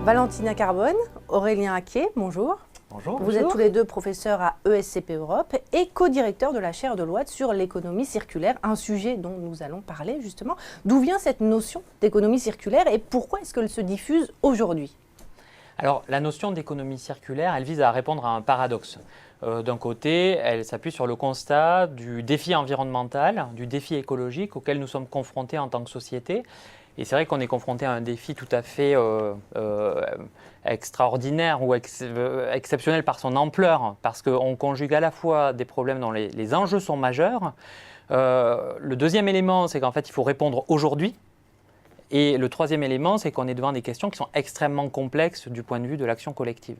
Valentina Carbone, Aurélien Haquier, bonjour. Bonjour. Vous êtes tous les deux professeurs à ESCP Europe et co-directeurs de la chaire de Deloitte sur l'économie circulaire, un sujet dont nous allons parler justement. D'où vient cette notion d'économie circulaire et pourquoi est-ce qu'elle se diffuse aujourd'hui ? Alors, la notion d'économie circulaire, elle vise à répondre à un paradoxe. D'un côté, elle s'appuie sur le constat du défi environnemental, du défi écologique auquel nous sommes confrontés en tant que société. Et c'est vrai qu'on est confronté à un défi tout à fait extraordinaire ou exceptionnel par son ampleur, parce qu'on conjugue à la fois des problèmes dont les enjeux sont majeurs. Le deuxième élément, c'est qu'en fait, il faut répondre aujourd'hui. Et le troisième élément, c'est qu'on est devant des questions qui sont extrêmement complexes du point de vue de l'action collective.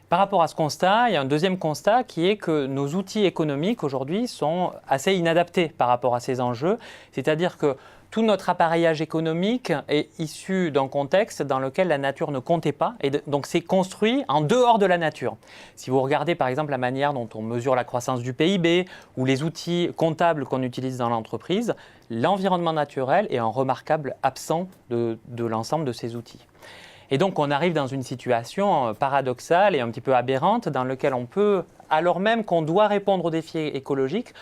Par rapport à ce constat, il y a un deuxième constat qui est que nos outils économiques aujourd'hui sont assez inadaptés par rapport à ces enjeux. C'est-à-dire que tout notre appareillage économique est issu d'un contexte dans lequel la nature ne comptait pas et donc c'est construit en dehors de la nature. Si vous regardez par exemple la manière dont on mesure la croissance du PIB ou les outils comptables qu'on utilise dans l'entreprise, l'environnement naturel est un remarquable absent de l'ensemble de ces outils. Et donc on arrive dans une situation paradoxale et un petit peu aberrante dans laquelle on peut, alors même qu'on doit répondre aux défis écologiques,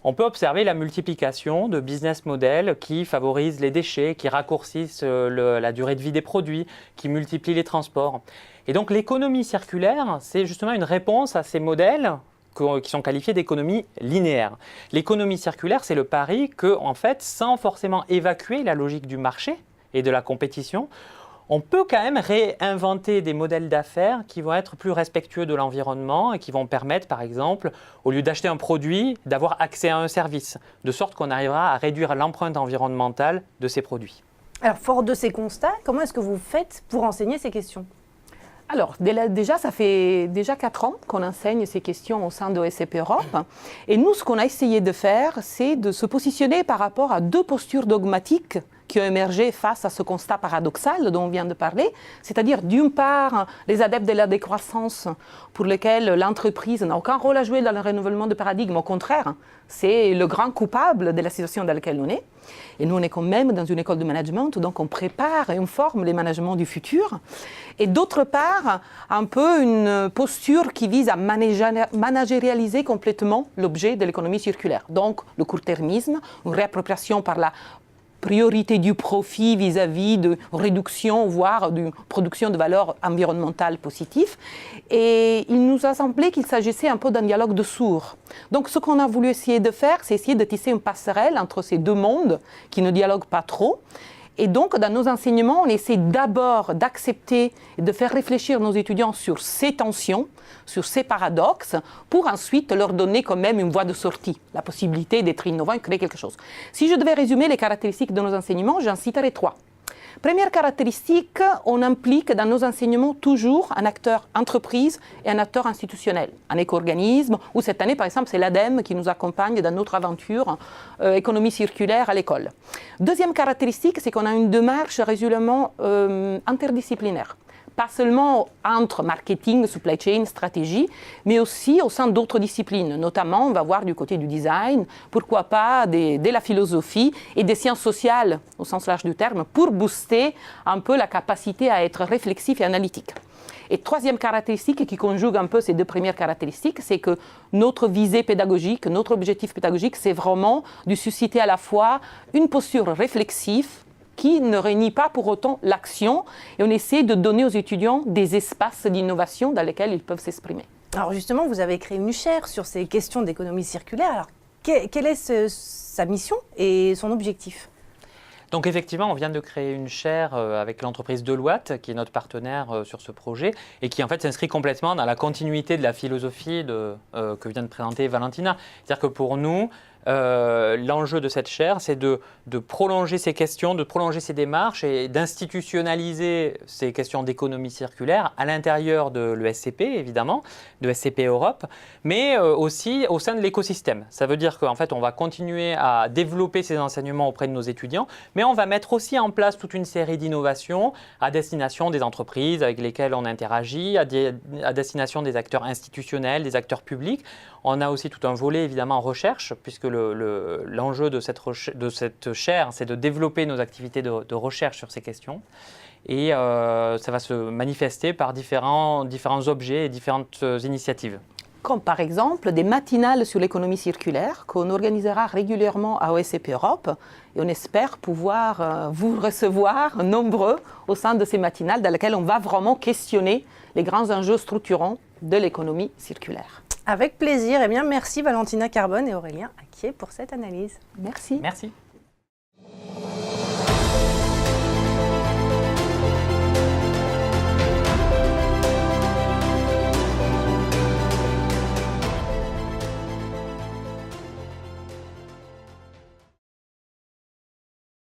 on peut observer la multiplication de business models qui favorisent les déchets, qui raccourcissent la durée de vie des produits, qui multiplient les transports. Et donc l'économie circulaire, c'est justement une réponse à ces modèles qui sont qualifiés d'économie linéaire. L'économie circulaire, c'est le pari que, en fait, sans forcément évacuer la logique du marché et de la compétition, on peut quand même réinventer des modèles d'affaires qui vont être plus respectueux de l'environnement et qui vont permettre, par exemple, au lieu d'acheter un produit, d'avoir accès à un service, de sorte qu'on arrivera à réduire l'empreinte environnementale de ces produits. Alors, fort de ces constats, comment est-ce que vous faites pour enseigner ces questions ? Alors, déjà, ça fait déjà 4 ans qu'on enseigne ces questions au sein de ESCP Europe. Et nous, ce qu'on a essayé de faire, c'est de se positionner par rapport à 2 postures dogmatiques qui ont émergé face à ce constat paradoxal dont on vient de parler, c'est-à-dire d'une part les adeptes de la décroissance pour lesquels l'entreprise n'a aucun rôle à jouer dans le renouvellement de paradigme, au contraire, c'est le grand coupable de la situation dans laquelle on est. Et nous, on est quand même dans une école de management, donc on prépare et on forme les managements du futur. Et d'autre part, un peu une posture qui vise à managérialiser complètement l'objet de l'économie circulaire. Donc le court-termisme, une réappropriation par la priorité du profit vis-à-vis de réduction, voire de production de valeur environnementale positive. Et il nous a semblé qu'il s'agissait un peu d'un dialogue de sourds. Donc ce qu'on a voulu essayer de faire, c'est essayer de tisser une passerelle entre ces 2 mondes qui ne dialoguent pas trop. Et donc, dans nos enseignements, on essaie d'abord d'accepter et de faire réfléchir nos étudiants sur ces tensions, sur ces paradoxes, pour ensuite leur donner quand même une voie de sortie, la possibilité d'être innovant et créer quelque chose. Si je devais résumer les caractéristiques de nos enseignements, j'en citerai 3. Première caractéristique, on implique dans nos enseignements toujours un acteur entreprise et un acteur institutionnel, un éco-organisme, ou cette année par exemple c'est l'ADEME qui nous accompagne dans notre aventure économie circulaire à l'école. Deuxième caractéristique, c'est qu'on a une démarche résolument interdisciplinaire. Pas seulement entre marketing, supply chain, stratégie, mais aussi au sein d'autres disciplines. Notamment, on va voir du côté du design, pourquoi pas de la philosophie et des sciences sociales, au sens large du terme, pour booster un peu la capacité à être réflexif et analytique. Et troisième caractéristique qui conjugue un peu ces 2 premières caractéristiques, c'est que notre visée pédagogique, notre objectif pédagogique, c'est vraiment de susciter à la fois une posture réflexive, qui ne réunit pas pour autant l'action, et on essaie de donner aux étudiants des espaces d'innovation dans lesquels ils peuvent s'exprimer. Alors justement, vous avez créé une chaire sur ces questions d'économie circulaire. Alors, quelle est sa mission et son objectif ? Donc effectivement, on vient de créer une chaire avec l'entreprise Deloitte, qui est notre partenaire sur ce projet, et qui en fait s'inscrit complètement dans la continuité de la philosophie que vient de présenter Valentina. C'est-à-dire que pour nous, l'enjeu de cette chaire, c'est de prolonger ces questions, de prolonger ces démarches et d'institutionnaliser ces questions d'économie circulaire à l'intérieur de l'ESCP, évidemment, de SCP Europe, mais aussi au sein de l'écosystème. Ça veut dire qu'en fait, on va continuer à développer ces enseignements auprès de nos étudiants, mais on va mettre aussi en place toute une série d'innovations à destination des entreprises avec lesquelles on interagit, à destination des acteurs institutionnels, des acteurs publics. On a aussi tout un volet, évidemment, en recherche, puisque l'enjeu de cette chaire, c'est de développer nos activités de recherche sur ces questions. Et ça va se manifester par différents objets et différentes initiatives. Comme par exemple des matinales sur l'économie circulaire qu'on organisera régulièrement à OSCP Europe. Et on espère pouvoir vous recevoir nombreux au sein de ces matinales dans lesquelles on va vraiment questionner les grands enjeux structurants de l'économie circulaire. Avec plaisir. Eh bien, merci Valentina Carbone et Aurélien Acquier pour cette analyse. Merci. Merci.